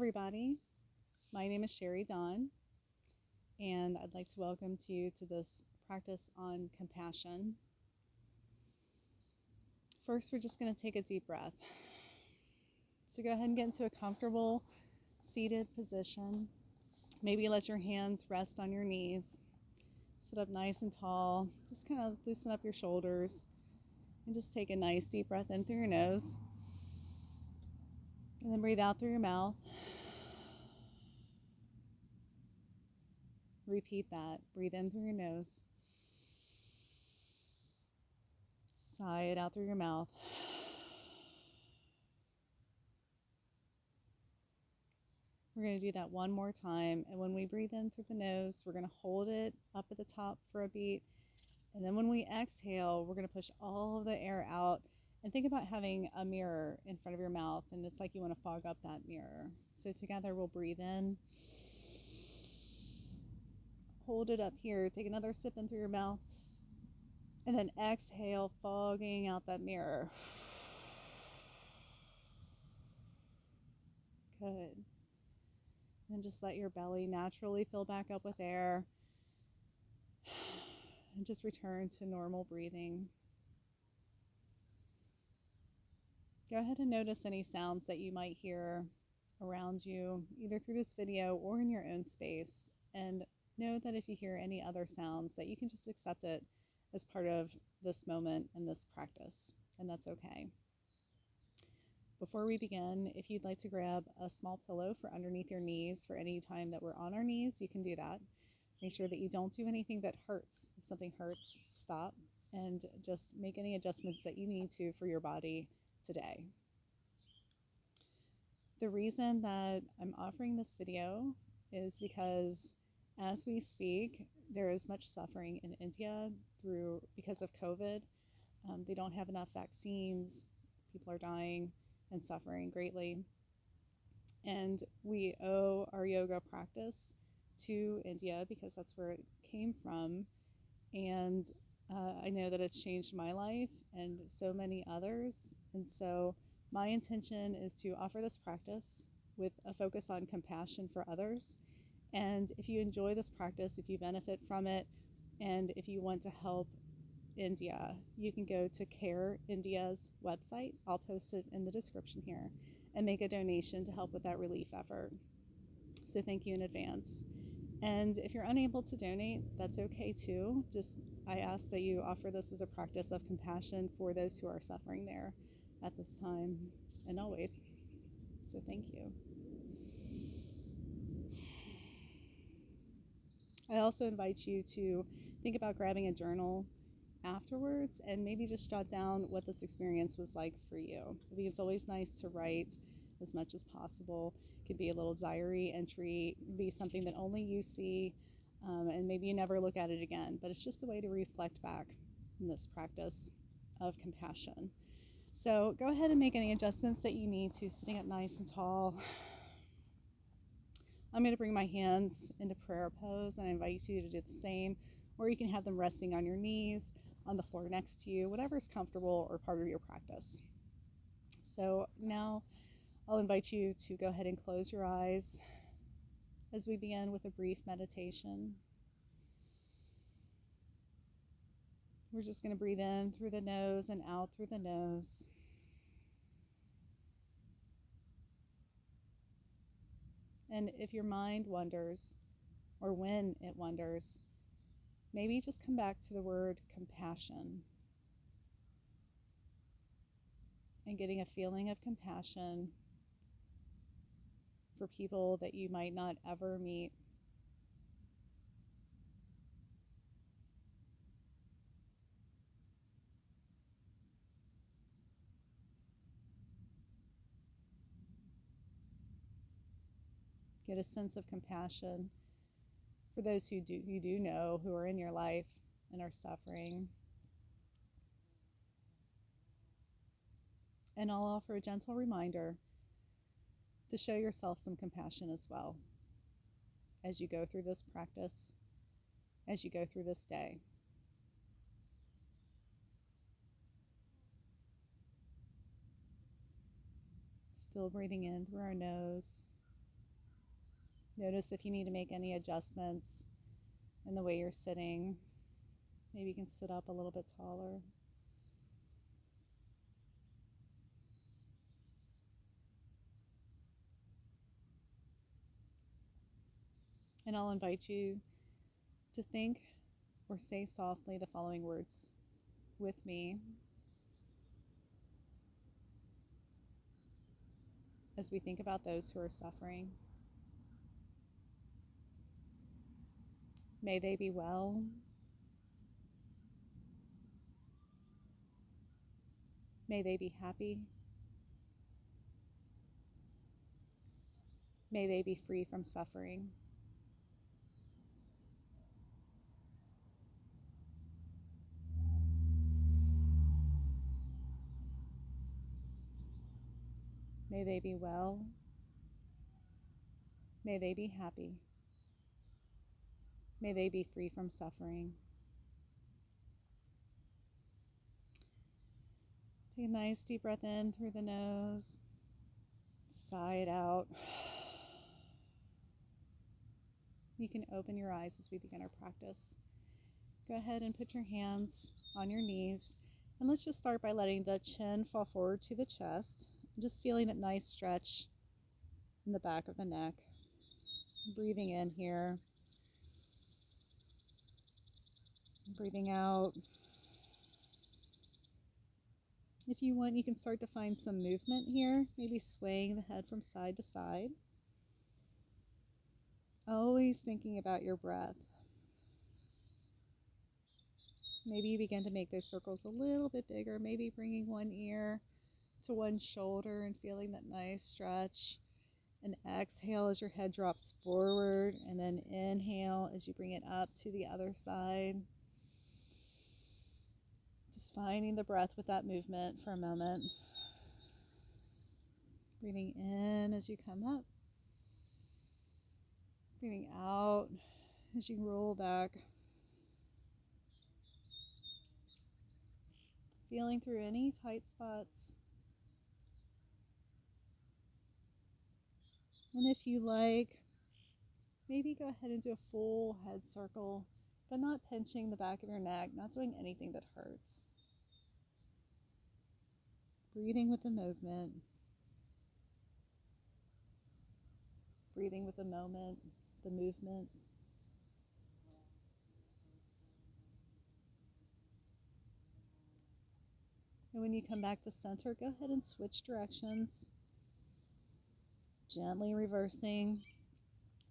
everybody. My name is Sherry Dawn, and I'd like to welcome you to this practice on compassion. First, we're just going to take a deep breath. So go ahead and get into a comfortable seated position. Maybe let your hands rest on your knees. Sit up nice and tall. Just kind of loosen up your shoulders and just take a nice deep breath in through your nose. And then breathe out through your mouth. Repeat that. Breathe in through your nose. Sigh it out through your mouth. We're going to do that one more time. And when we breathe in through the nose, we're going to hold it up at the top for a beat. And then when we exhale, we're going to push all of the air out. And think about having a mirror in front of your mouth. And it's like you want to fog up that mirror. So together we'll breathe in. Hold it up here. Take another sip in through your mouth. And then exhale, fogging out that mirror. Good. And just let your belly naturally fill back up with air. And just return to normal breathing. Go ahead and notice any sounds that you might hear around you, either through this video or in your own space. And know that if you hear any other sounds, that you can just accept it as part of this moment and this practice, and that's okay. Before we begin, if you'd like to grab a small pillow for underneath your knees for any time that we're on our knees, you can do that. Make sure that you don't do anything that hurts. If something hurts, stop and just make any adjustments that you need to for your body today. The reason that I'm offering this video is because as we speak, there is much suffering in India because of COVID. They don't have enough vaccines. People are dying and suffering greatly. And we owe our yoga practice to India because that's where it came from. And I know that it's changed my life and so many others. And so my intention is to offer this practice with a focus on compassion for others. And if you enjoy this practice, if you benefit from it, and if you want to help India, you can go to Care India's website. I'll post it in the description here, and make a donation to help with that relief effort. So thank you in advance. And if you're unable to donate, that's okay too. I ask that you offer this as a practice of compassion for those who are suffering there at this time and always. So thank you. I also invite you to think about grabbing a journal afterwards and maybe just jot down what this experience was like for you. I think it's always nice to write as much as possible. It could be a little diary entry, it could be something that only you see, and maybe you never look at it again, but it's just a way to reflect back in this practice of compassion. So go ahead and make any adjustments that you need to, sitting up nice and tall. I'm going to bring my hands into prayer pose, and I invite you to do the same, or you can have them resting on your knees, on the floor next to you, whatever is comfortable or part of your practice. So now I'll invite you to go ahead and close your eyes as we begin with a brief meditation. We're just going to breathe in through the nose and out through the nose. And if your mind wanders, or when it wanders, maybe just come back to the word compassion and getting a feeling of compassion for people that you might not ever meet. Get a sense of compassion for those who you do know who are in your life and are suffering. And I'll offer a gentle reminder to show yourself some compassion as well as you go through this practice, as you go through this day. Still breathing in through our nose Notice if you need to make any adjustments in the way you're sitting. Maybe you can sit up a little bit taller. And I'll invite you to think or say softly the following words with me as we think about those who are suffering. May they be well. May they be happy. May they be free from suffering. May they be well. May they be happy. May they be free from suffering. Take a nice deep breath in through the nose. Sigh it out. You can open your eyes as we begin our practice. Go ahead and put your hands on your knees. And let's just start by letting the chin fall forward to the chest. Just feeling that nice stretch in the back of the neck. Breathing in here. Breathing out. If you want, you can start to find some movement here. Maybe swaying the head from side to side. Always thinking about your breath. Maybe you begin to make those circles a little bit bigger. Maybe bringing one ear to one shoulder and feeling that nice stretch. And exhale as your head drops forward. And then inhale as you bring it up to the other side. Just finding the breath with that movement for a moment. Breathing in as you come up. Breathing out as you roll back. Feeling through any tight spots. And if you like, maybe go ahead and do a full head circle, but not pinching the back of your neck, not doing anything that hurts. Breathing with the movement. Breathing with the moment, the movement. And when you come back to center, go ahead and switch directions. Gently reversing.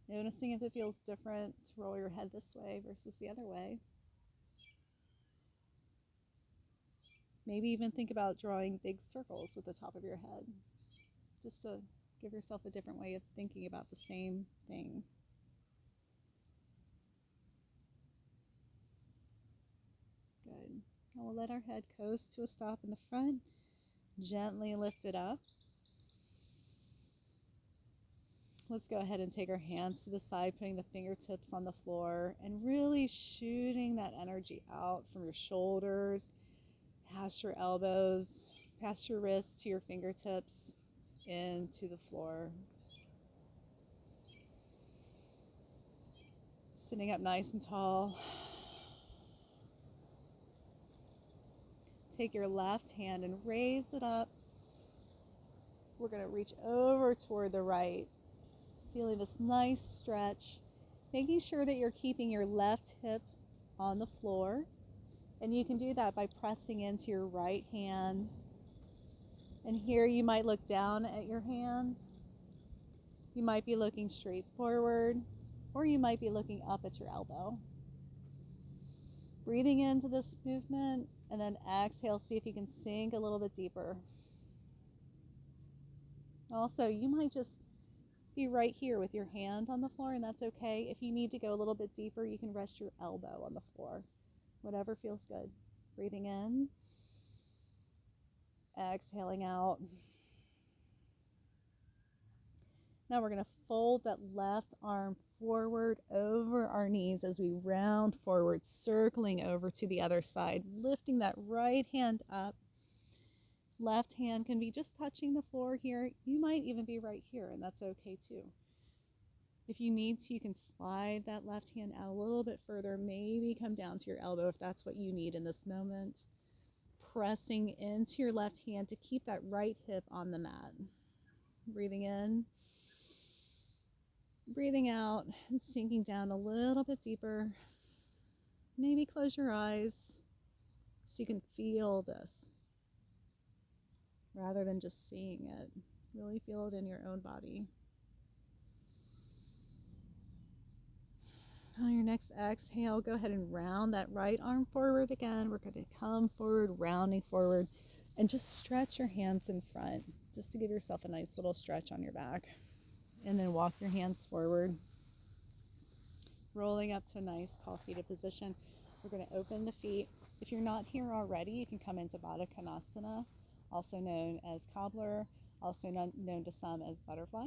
Noticing if it feels different to roll your head this way versus the other way. Maybe even think about drawing big circles with the top of your head, just to give yourself a different way of thinking about the same thing. Good. Now we'll let our head coast to a stop in the front. Gently lift it up. Let's go ahead and take our hands to the side, putting the fingertips on the floor and really shooting that energy out from your shoulders, past your elbows, past your wrists to your fingertips, into the floor. Sitting up nice and tall. Take your left hand and raise it up. We're going to reach over toward the right. Feeling this nice stretch. Making sure that you're keeping your left hip on the floor. And you can do that by pressing into your right hand. And here you might look down at your hand. You might be looking straight forward, or you might be looking up at your elbow. Breathing into this movement, and then exhale, see if you can sink a little bit deeper. Also, you might just be right here with your hand on the floor, and that's okay. If you need to go a little bit deeper, you can rest your elbow on the floor. Whatever feels good. Breathing in. Exhaling out. Now we're going to fold that left arm forward over our knees as we round forward, circling over to the other side, lifting that right hand up. Left hand can be just touching the floor here. You might even be right here, and that's okay too. If you need to, you can slide that left hand out a little bit further, maybe come down to your elbow if that's what you need in this moment. Pressing into your left hand to keep that right hip on the mat. Breathing in, breathing out, and sinking down a little bit deeper. Maybe close your eyes so you can feel this rather than just seeing it. Really feel it in your own body. On your next exhale, go ahead and round that right arm forward again. We're going to come forward, rounding forward, and just stretch your hands in front, just to give yourself a nice little stretch on your back. And then walk your hands forward, rolling up to a nice tall seated position. We're going to open the feet. If you're not here already, you can come into Baddha Konasana, also known as cobbler, also known to some as butterfly.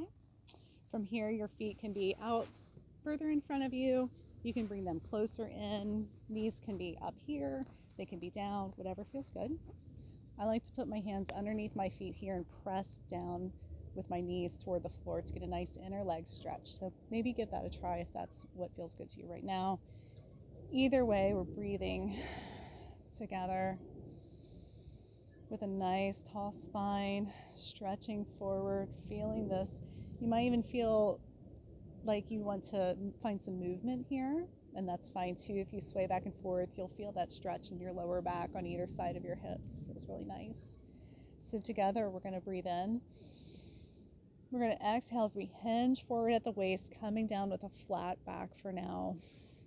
From here, your feet can be out further in front of you. You can bring them closer in. Knees can be up here. They can be down, whatever feels good. I like to put my hands underneath my feet here and press down with my knees toward the floor to get a nice inner leg stretch. So maybe give that a try if that's what feels good to you right now. Either way, we're breathing together with a nice tall spine, stretching forward, feeling this. You might even feel like you want to find some movement here, and that's fine too. If you sway back and forth, you'll feel that stretch in your lower back on either side of your hips. It feels really nice. So together, we're going to breathe in. We're going to exhale as we hinge forward at the waist, coming down with a flat back for now.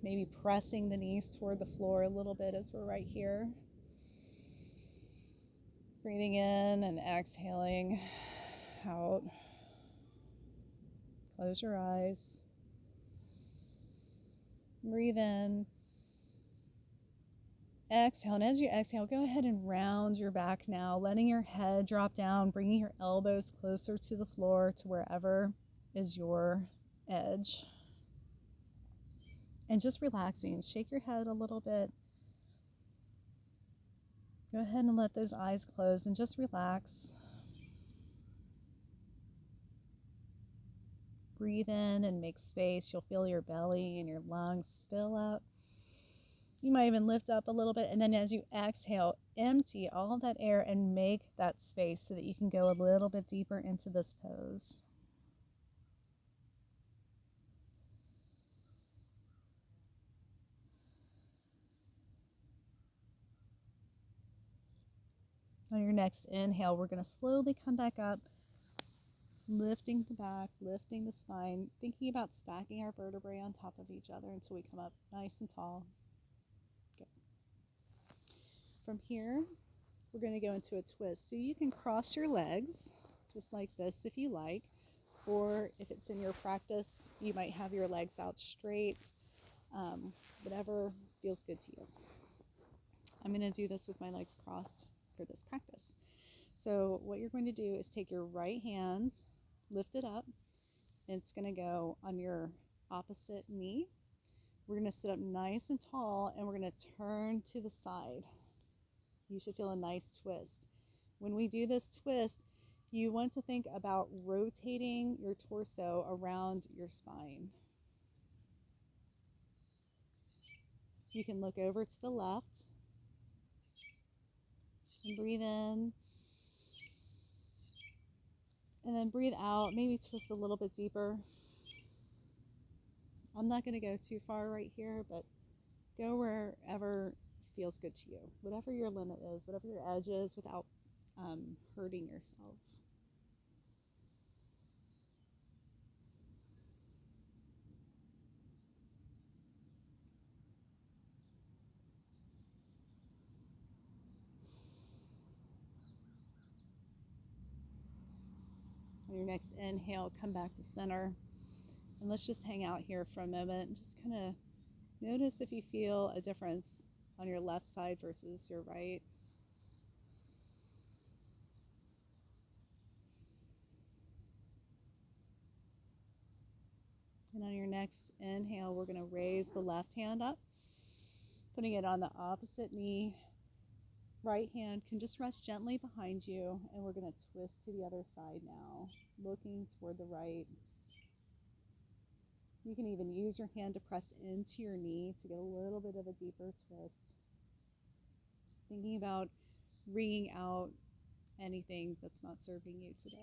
Maybe pressing the knees toward the floor a little bit as we're right here. Breathing in and exhaling out. Close your eyes. Breathe in. Exhale, and as you exhale, go ahead and round your back now, letting your head drop down, bringing your elbows closer to the floor, to wherever is your edge. And just relaxing. Shake your head a little bit. Go ahead and let those eyes close and just relax. Breathe in and make space. You'll feel your belly and your lungs fill up. You might even lift up a little bit, and then as you exhale, empty all of that air and make that space so that you can go a little bit deeper into this pose. On your next inhale, we're going to slowly come back up, lifting the back, lifting the spine, thinking about stacking our vertebrae on top of each other until we come up nice and tall. Good. From here, we're going to go into a twist. So you can cross your legs just like this if you like, or if it's in your practice, you might have your legs out straight, whatever feels good to you. I'm going to do this with my legs crossed for this practice. So what you're going to do is take your right hand, lift it up, and it's going to go on your opposite knee. We're going to sit up nice and tall, and we're going to turn to the side. You should feel a nice twist. When we do this twist, you want to think about rotating your torso around your spine. You can look over to the left and breathe in. And then breathe out, maybe twist a little bit deeper. I'm not going to go too far right here, but go wherever feels good to you. Whatever your limit is, whatever your edge is, without hurting yourself. On your next inhale, come back to center. And let's just hang out here for a moment. Just kind of notice if you feel a difference on your left side versus your right. And on your next inhale, we're going to raise the left hand up, putting it on the opposite knee. Right hand can just rest gently behind you, and we're going to twist to the other side now, looking toward the right. You can even use your hand to press into your knee to get a little bit of a deeper twist. Thinking about wringing out anything that's not serving you today.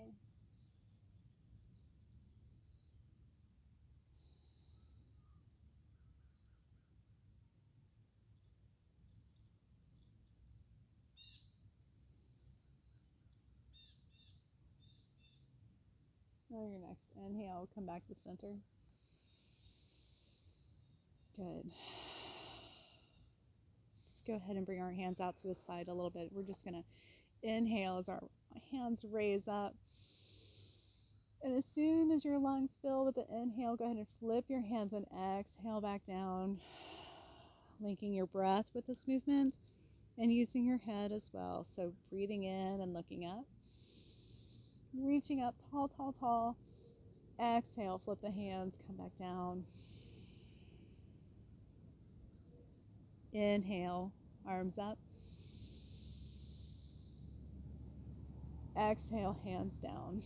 On your next inhale, come back to center. Good. Let's go ahead and bring our hands out to the side a little bit. We're just going to inhale as our hands raise up. And as soon as your lungs fill with the inhale, go ahead and flip your hands and exhale back down, linking your breath with this movement and using your head as well. So breathing in and looking up. Reaching up tall, tall, tall. Exhale, flip the hands, come back down. Inhale, arms up. Exhale, hands down.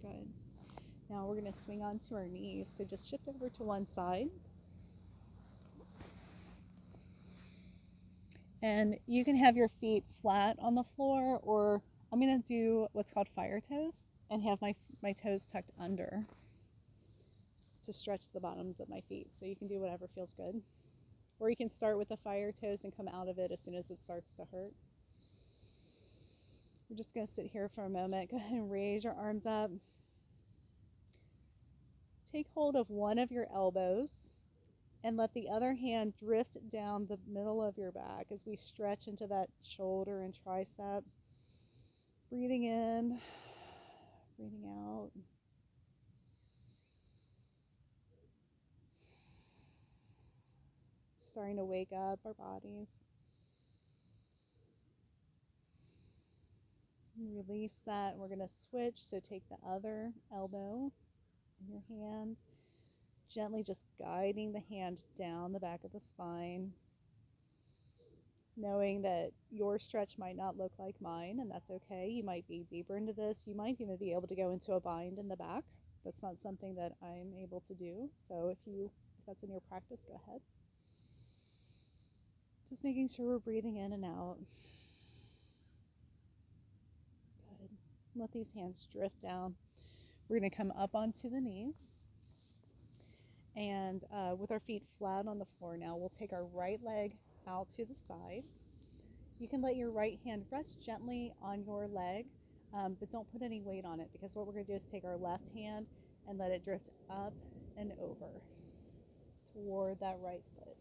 Good. Now we're going to swing onto our knees. So just shift over to one side. And you can have your feet flat on the floor, or I'm going to do what's called fire toes and have my toes tucked under to stretch the bottoms of my feet. So you can do whatever feels good. Or you can start with the fire toes and come out of it as soon as it starts to hurt. We're just going to sit here for a moment. Go ahead and raise your arms up. Take hold of one of your elbows and let the other hand drift down the middle of your back as we stretch into that shoulder and tricep. Breathing in, breathing out. Starting to wake up our bodies. Release that. We're going to switch. So take the other elbow in your hand. Gently just guiding the hand down the back of the spine. Knowing that your stretch might not look like mine, and that's okay. You might be deeper into this. You might even be able to go into a bind in the back. That's not something that I'm able to do. So if that's in your practice, go ahead. Just making sure we're breathing in and out. Good. Let these hands drift down. We're going to come up onto the knees. And with our feet flat on the floor now, we'll take our right leg out to the side. You can let your right hand rest gently on your leg, but don't put any weight on it, because what we're going to do is take our left hand and let it drift up and over toward that right foot.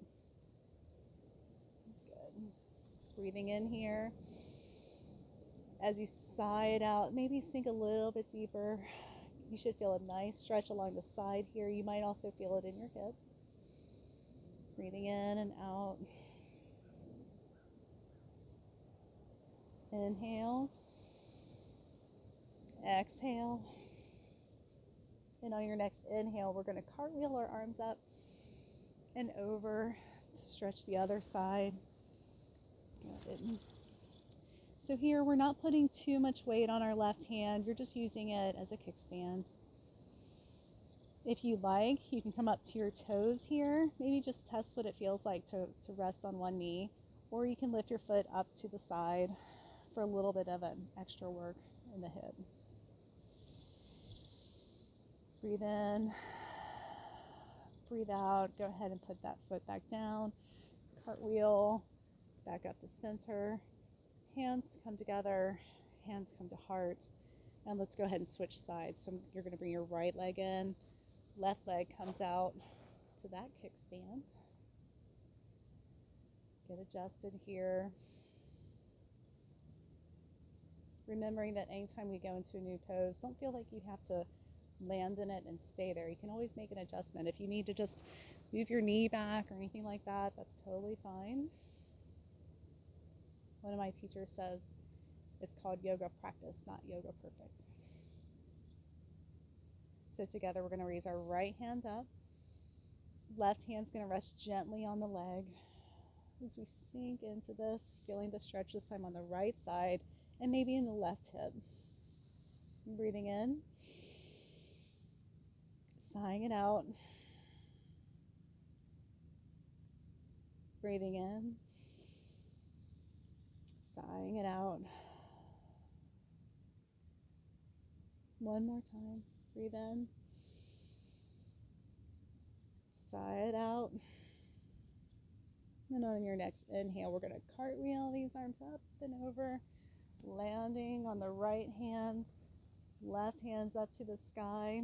Good. Breathing in here. As you sigh it out, maybe sink a little bit deeper. You should feel a nice stretch along the side here. You might also feel it in your hip. Breathing in and out. Inhale. Exhale. And on your next inhale, we're going to cartwheel our arms up and over to stretch the other side. Good. So here, we're not putting too much weight on our left hand. You're just using it as a kickstand. If you like, you can come up to your toes here. Maybe just test what it feels like to rest on one knee. Or you can lift your foot up to the side for a little bit of an extra work in the hip. Breathe in. Breathe out. Go ahead and put that foot back down. Cartwheel. Back up to center. Hands come together. Hands come to heart. And let's go ahead and switch sides. So you're going to bring your right leg in. Left leg comes out to that kickstand. Get adjusted here. Remembering that anytime we go into a new pose, don't feel like you have to land in it and stay there. You can always make an adjustment. If you need to just move your knee back or anything like that, that's totally fine. One of my teachers says it's called yoga practice, not yoga perfect. So together we're going to raise our right hand up. Left hand's going to rest gently on the leg. As we sink into this, feeling the stretch this time on the right side and maybe in the left hip. Breathing in. Sighing it out. Breathing in. Sighing it out. One more time. Breathe in. Sigh it out. And on your next inhale, we're going to cartwheel these arms up and over, landing on the right hand, left hand's up to the sky.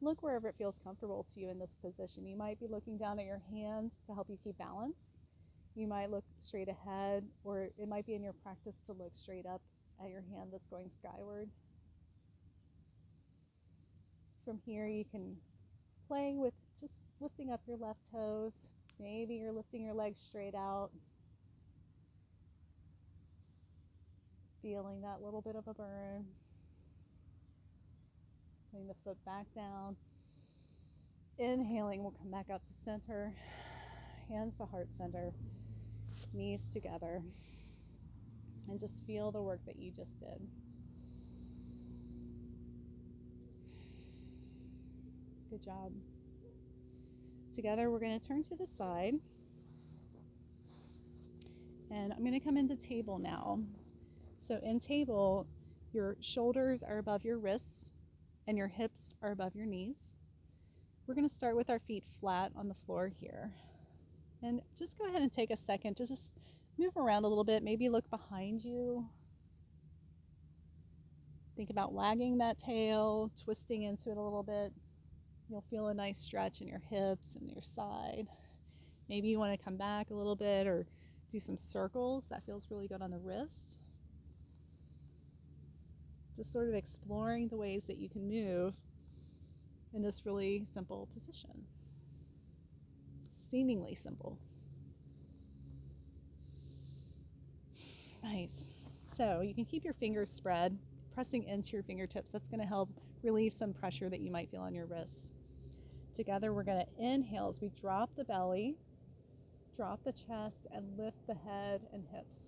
Look wherever it feels comfortable to you in this position. You might be looking down at your hand to help you keep balance. You might look straight ahead, or it might be in your practice to look straight up at your hand that's going skyward. From here, you can play with just lifting up your left toes. Maybe you're lifting your legs straight out, feeling that little bit of a burn. Putting the foot back down. Inhaling, we'll come back up to center. Hands to heart center. Knees together. And just feel the work that you just did. Good job. Together, we're going to turn to the side. And I'm going to come into table now. So in table, your shoulders are above your wrists and your hips are above your knees. We're going to start with our feet flat on the floor here. And just go ahead and take a second to just move around a little bit. Maybe look behind you. Think about wagging that tail, twisting into it a little bit. You'll feel a nice stretch in your hips and your side. Maybe you want to come back a little bit or do some circles. That feels really good on the wrist. Just sort of exploring the ways that you can move in this really simple position. Seemingly simple. Nice. So you can keep your fingers spread, pressing into your fingertips. That's going to help relieve some pressure that you might feel on your wrists. Together, we're going to inhale as we drop the belly, drop the chest, and lift the head and hips.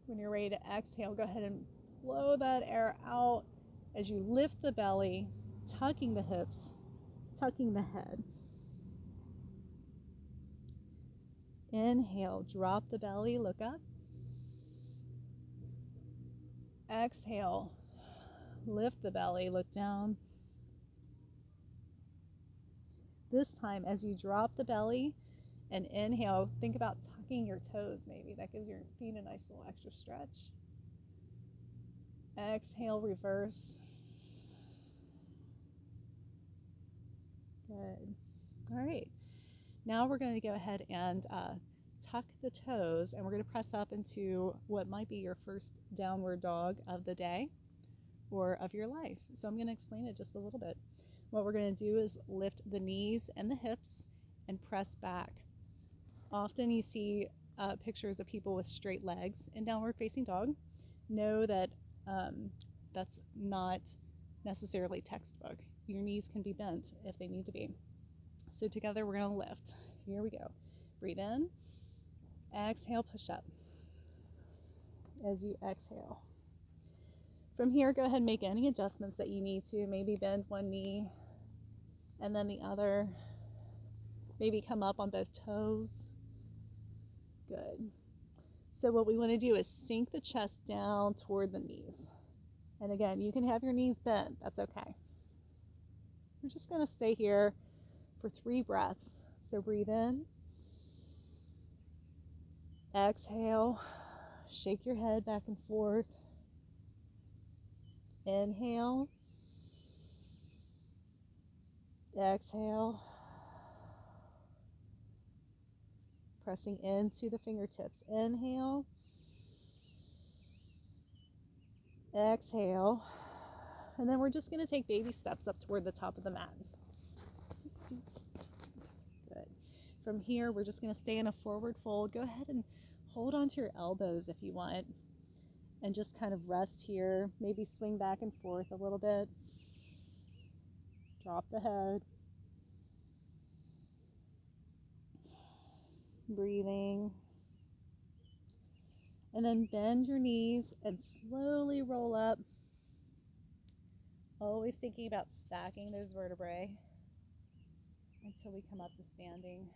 When you're ready to exhale, go ahead and blow that air out as you lift the belly, tucking the hips, tucking the head. Inhale, drop the belly, look up. Exhale, lift the belly, look down. This time, as you drop the belly and inhale, think about tucking your toes maybe. That gives your feet a nice little extra stretch. Exhale, reverse. Good. All right. Now we're going to go ahead and tuck the toes, and we're going to press up into what might be your first downward dog of the day or of your life. So I'm going to explain it just a little bit. What we're going to do is lift the knees and the hips and press back. Often you see pictures of people with straight legs in downward facing dog. Know that that's not necessarily textbook. Your knees can be bent if they need to be. So together we're going to lift. Here we go. Breathe in. Exhale, push up. As you exhale. From here, go ahead and make any adjustments that you need to. Maybe bend one knee and then the other. Maybe come up on both toes. Good. So what we want to do is sink the chest down toward the knees. And again, you can have your knees bent. That's okay. We're just going to stay here for 3 breaths. So breathe in. Exhale. Shake your head back and forth. Inhale. Exhale. Pressing into the fingertips. Inhale. Exhale. And then we're just going to take baby steps up toward the top of the mat. Good. From here, we're just going to stay in a forward fold. Go ahead and hold onto your elbows if you want. And just kind of rest here. Maybe swing back and forth a little bit. Drop the head. Breathing. And then bend your knees and slowly roll up Always thinking about stacking those vertebrae until we come up to standing.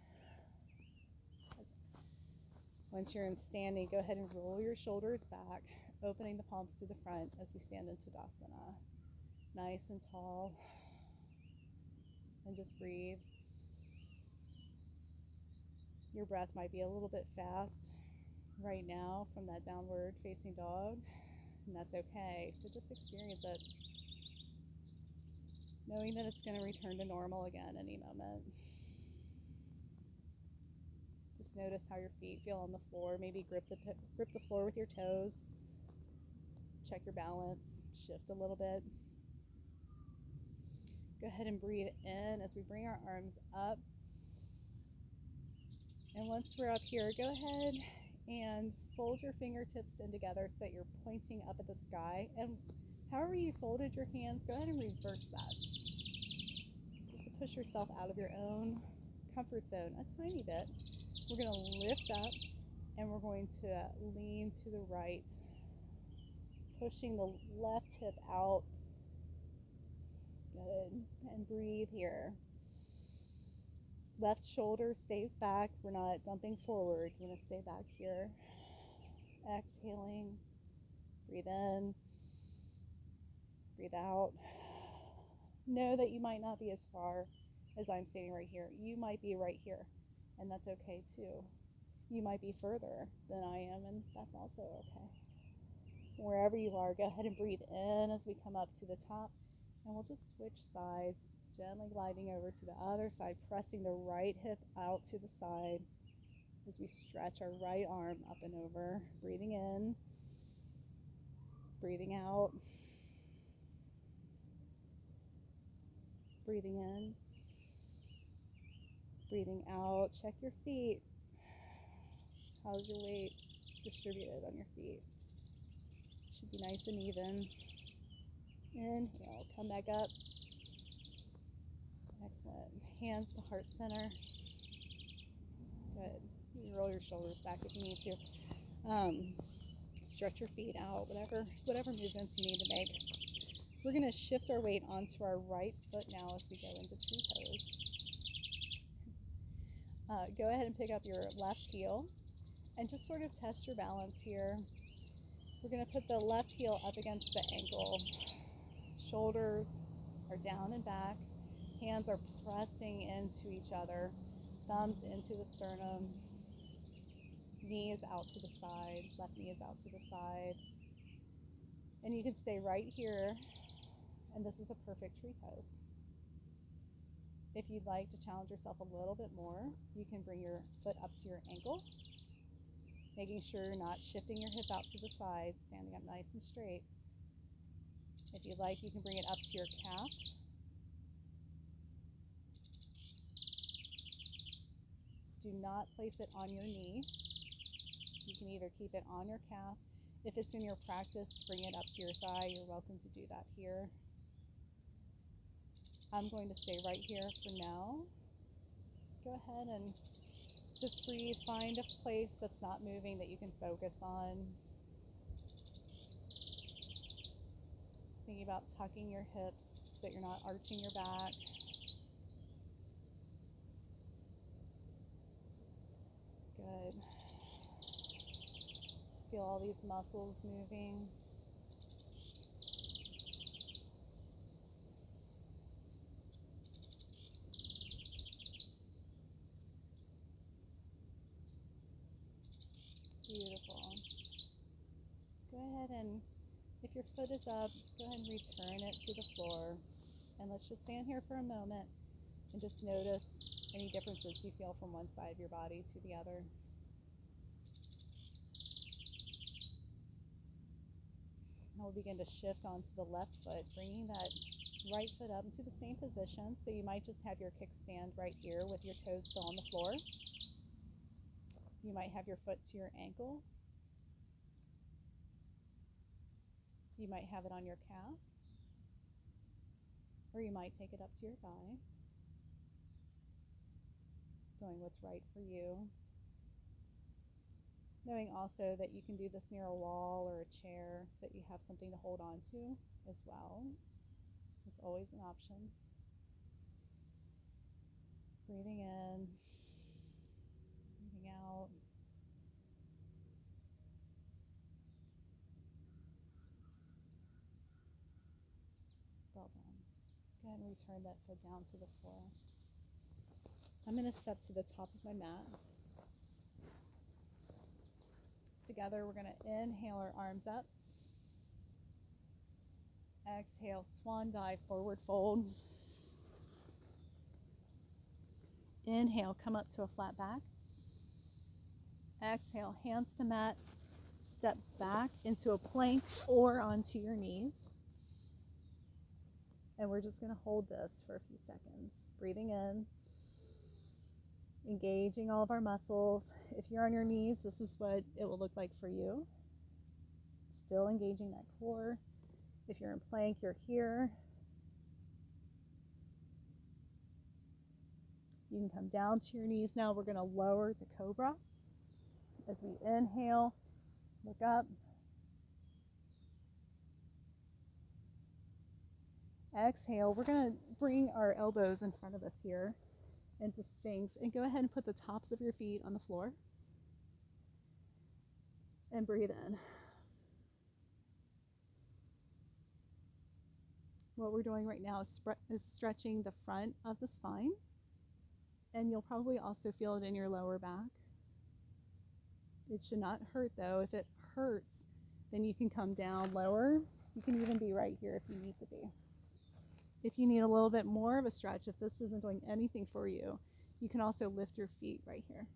Once you're in standing, go ahead and roll your shoulders back, opening the palms to the front as we stand in Tadasana. Nice and tall. And just breathe. Your breath might be a little bit fast right now from that downward facing dog, and that's okay. So just experience it, knowing that it's going to return to normal again any moment. Just notice how your feet feel on the floor. Maybe grip the floor with your toes. Check your balance. Shift a little bit. Go ahead and breathe in as we bring our arms up. And once we're up here, go ahead and fold your fingertips in together so that you're pointing up at the sky. And however you folded your hands, go ahead and reverse that. Just to push yourself out of your own comfort zone a tiny bit. We're going to lift up and we're going to lean to the right, pushing the left hip out. Good. And breathe here. Left shoulder stays back. We're not dumping forward. We're going to stay back here. Exhaling. Breathe in. Breathe out. Know that you might not be as far as I'm standing right here. You might be right here, and that's okay too. You might be further than I am, and that's also okay. Wherever you are, go ahead and breathe in as we come up to the top, and we'll just switch sides, gently gliding over to the other side, pressing the right hip out to the side as we stretch our right arm up and over. Breathing in, breathing out, breathing in, breathing out. Check your feet. How's your weight distributed on your feet? Should be nice and even. Inhale, come back up. Excellent. Hands to heart center. Good. You roll your shoulders back if you need to. Stretch your feet out, whatever movements you need to make. We're going to shift our weight onto our right foot now as we go into tree pose. Go ahead and pick up your left heel and just sort of test your balance here. We're going to put the left heel up against the ankle. Shoulders are down and back. Hands are pressing into each other. Thumbs into the sternum. Knee is out to the side. Left knee is out to the side. And you can stay right here. And this is a perfect tree pose. If you'd like to challenge yourself a little bit more, you can bring your foot up to your ankle, making sure you're not shifting your hip out to the side, standing up nice and straight. If you'd like, you can bring it up to your calf. Do not place it on your knee. You can either keep it on your calf. If it's in your practice to bring it up to your thigh, you're welcome to do that here. I'm going to stay right here for now. Go ahead and just breathe. Find a place that's not moving that you can focus on. Thinking about tucking your hips so that you're not arching your back. Good. Feel all these muscles moving. Beautiful. Go ahead and, if your foot is up, go ahead and return it to the floor. And let's just stand here for a moment and just notice any differences you feel from one side of your body to the other. And we'll begin to shift onto the left foot, bringing that right foot up into the same position. So you might just have your kickstand right here with your toes still on the floor. You might have your foot to your ankle. You might have it on your calf. Or you might take it up to your thigh. Doing what's right for you. Knowing also that you can do this near a wall or a chair so that you have something to hold on to as well. It's always an option. Breathing in, breathing out. Well done. Go ahead and return that foot down to the floor. I'm going to step to the top of my mat. Together, we're going to inhale our arms up. Exhale, swan dive, forward fold. Inhale, come up to a flat back. Exhale, hands to mat. Step back into a plank or onto your knees. And we're just going to hold this for a few seconds. Breathing in. Engaging all of our muscles. If you're on your knees, this is what it will look like for you. Still engaging that core. If you're in plank, you're here. You can come down to your knees now. We're going to lower to cobra. As we inhale, look up. Exhale, we're going to bring our elbows in front of us here into Sphinx, and go ahead and put the tops of your feet on the floor and breathe in. What we're doing right now is stretching the front of the spine, and you'll probably also feel it in your lower back. It should not hurt though. If it hurts, then you can come down lower. You can even be right here if you need to be. If you need a little bit more of a stretch, if this isn't doing anything for you, you can also lift your feet right here.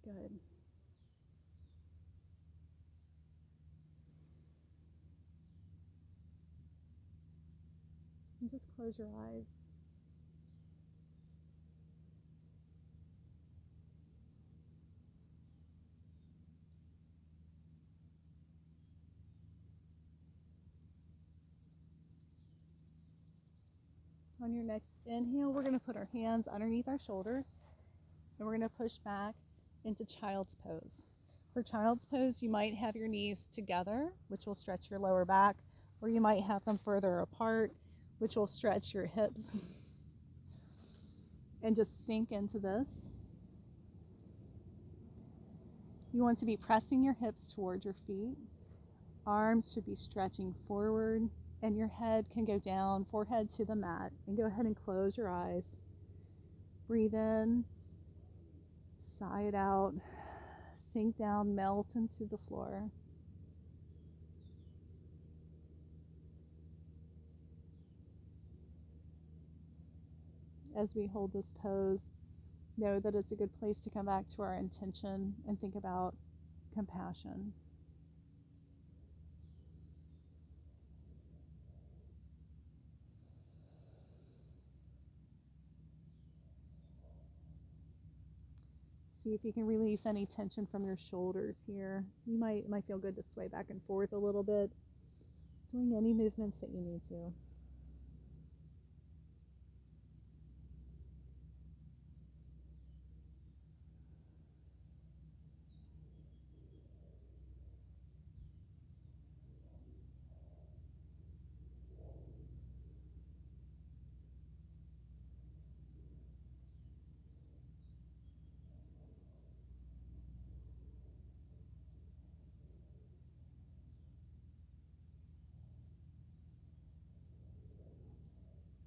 Good. And just close your eyes. On your next inhale, we're going to put our hands underneath our shoulders, and we're going to push back into child's pose. For child's pose, you might have your knees together, which will stretch your lower back, or you might have them further apart, which will stretch your hips. And just sink into this. You want to be pressing your hips towards your feet. Arms should be stretching forward, and your head can go down, forehead to the mat. And go ahead and close your eyes. Breathe in, sigh it out, sink down, melt into the floor. As we hold this pose, know that it's a good place to come back to our intention and think about compassion. See if you can release any tension from your shoulders here. It might feel good to sway back and forth a little bit, doing any movements that you need to.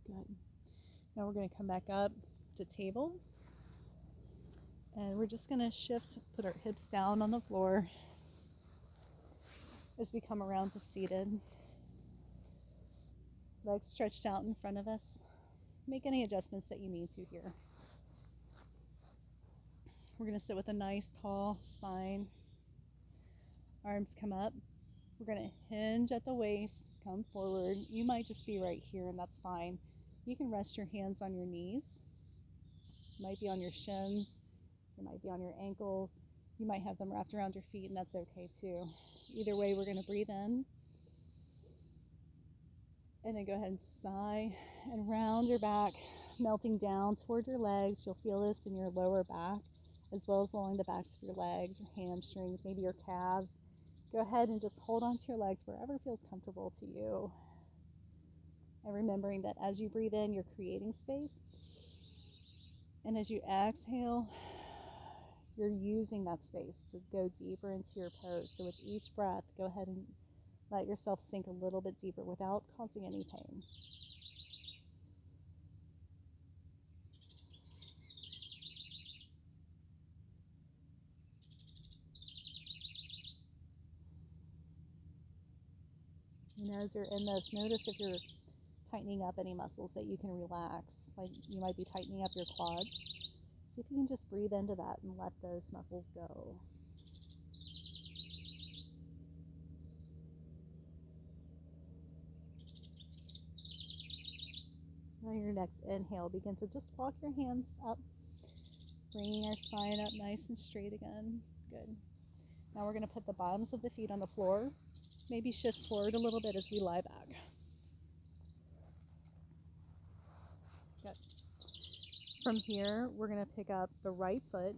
Good. Now we're going to come back up to table. And we're just going to shift, put our hips down on the floor as we come around to seated. Legs stretched out in front of us. Make any adjustments that you need to here. We're going to sit with a nice tall spine. Arms come up. We're going to hinge at the waist, come forward. You might just be right here, and that's fine. You can rest your hands on your knees. You might be on your shins. You might be on your ankles. You might have them wrapped around your feet, and that's okay too. Either way, we're going to breathe in. And then go ahead and sigh and round your back, melting down toward your legs. You'll feel this in your lower back, as well as along the backs of your legs, your hamstrings, maybe your calves. Go ahead and just hold on to your legs wherever feels comfortable to you. And remembering that as you breathe in, you're creating space. And as you exhale, you're using that space to go deeper into your pose. So with each breath, go ahead and let yourself sink a little bit deeper without causing any pain. And as you're in this, notice if you're tightening up any muscles that you can relax. Like you might be tightening up your quads. See if you can just breathe into that and let those muscles go. On your next inhale, begin to just walk your hands up, bringing our spine up nice and straight again. Good. Now we're going to put the bottoms of the feet on the floor. Maybe shift forward a little bit as we lie back. Good. From here, we're going to pick up the right foot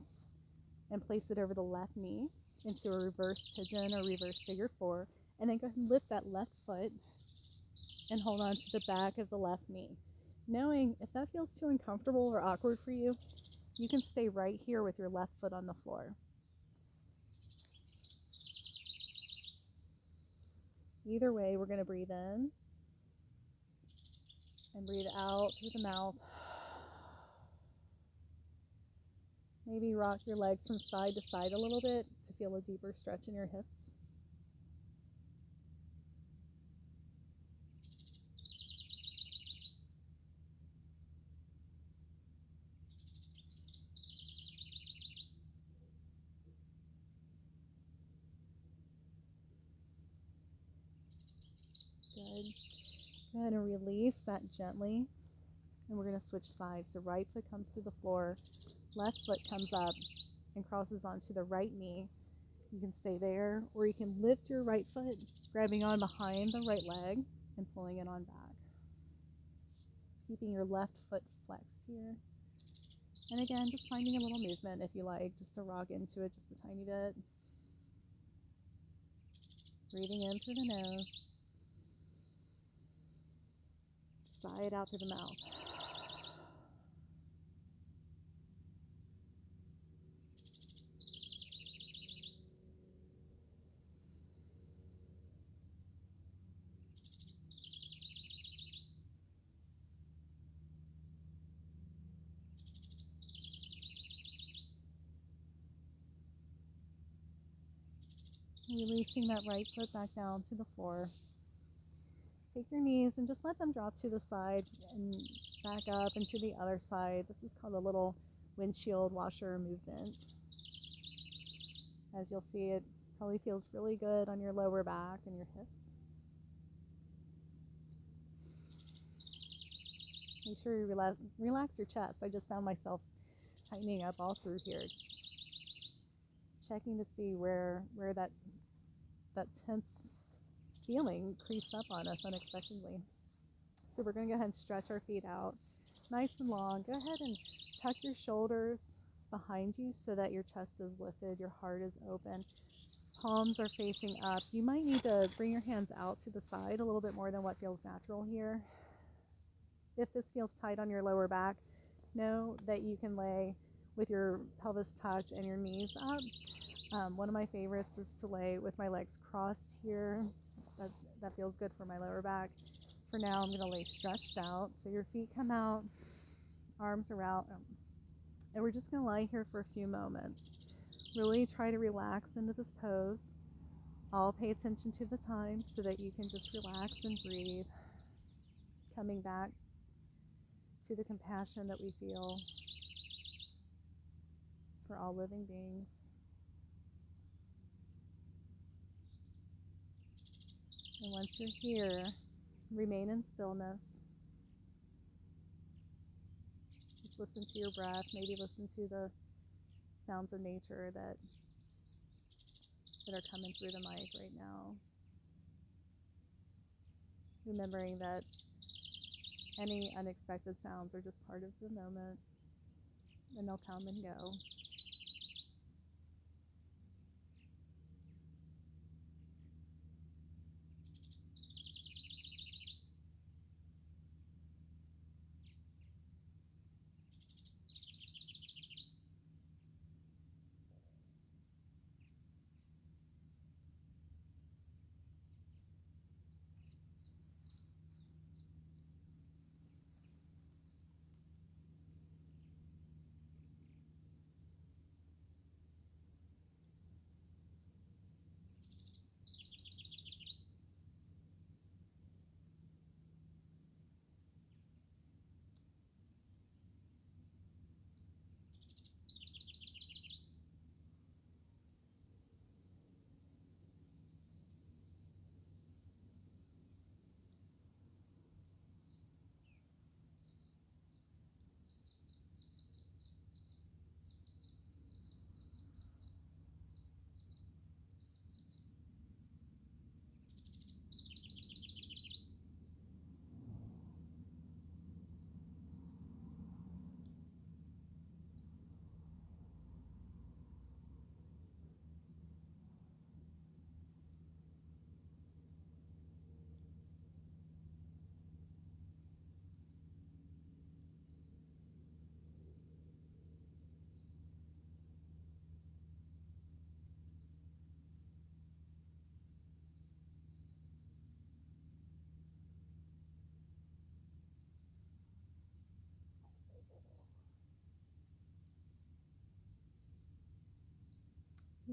and place it over the left knee into a reverse pigeon or reverse figure four. And then go ahead and lift that left foot and hold on to the back of the left knee. Knowing if that feels too uncomfortable or awkward for you, you can stay right here with your left foot on the floor. Either way, we're going to breathe in and breathe out through the mouth. Maybe rock your legs from side to side a little bit to feel a deeper stretch in your hips. Good. Go ahead and release that gently. And we're going to switch sides. The right foot comes through the floor. Left foot comes up and crosses onto the right knee. You can stay there, or you can lift your right foot, grabbing on behind the right leg and pulling it on back. Keeping your left foot flexed here. And again, just finding a little movement if you like, just to rock into it just a tiny bit. Breathing in through the nose. Sigh it out through the mouth. Releasing that right foot back down to the floor. Take your knees and just let them drop to the side and back up and to the other side. This is called a little windshield washer movement. As you'll see, it probably feels really good on your lower back and your hips. Make sure you relax your chest. I just found myself tightening up all through here. Just checking to see where that tense feeling creeps up on us unexpectedly. So we're going to go ahead and stretch our feet out nice and long. Go ahead and tuck your shoulders behind you so that your chest is lifted, your heart is open. Palms are facing up. You might need to bring your hands out to the side a little bit more than what feels natural here. If this feels tight on your lower back, know that you can lay with your pelvis tucked and your knees up. One of my favorites is to lay with my legs crossed here. That feels good for my lower back. For now, I'm going to lay stretched out. So your feet come out, arms are out. And we're just going to lie here for a few moments. Really try to relax into this pose. I'll pay attention to the time so that you can just relax and breathe. Coming back to the compassion that we feel for all living beings. And once you're here, remain in stillness. Just listen to your breath. Maybe listen to the sounds of nature that are coming through the mic right now. Remembering that any unexpected sounds are just part of the moment, and they'll come and go.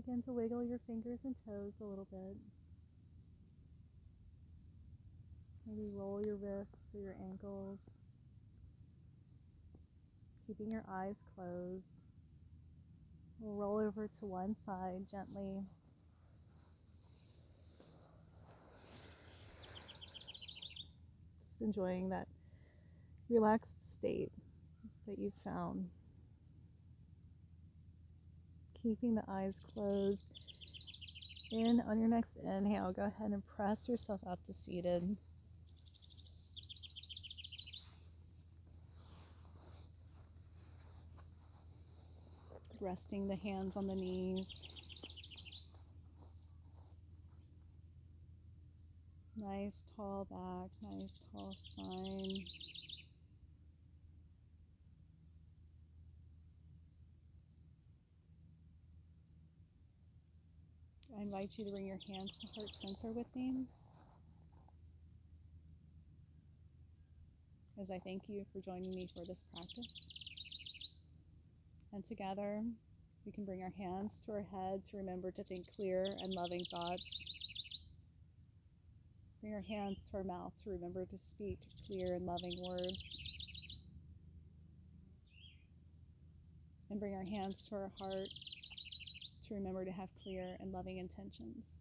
Begin to wiggle your fingers and toes a little bit. Maybe roll your wrists or your ankles, keeping your eyes closed. We'll roll over to one side gently. Just enjoying that relaxed state that you've found. Keeping the eyes closed. In on your next inhale, go ahead and press yourself up to seated. Resting the hands on the knees. Nice tall back, nice tall spine. I invite you to bring your hands to heart center with me, as I thank you for joining me for this practice. And together, we can bring our hands to our head to remember to think clear and loving thoughts. Bring our hands to our mouth to remember to speak clear and loving words. And bring our hands to our heart to remember to have clear and loving intentions.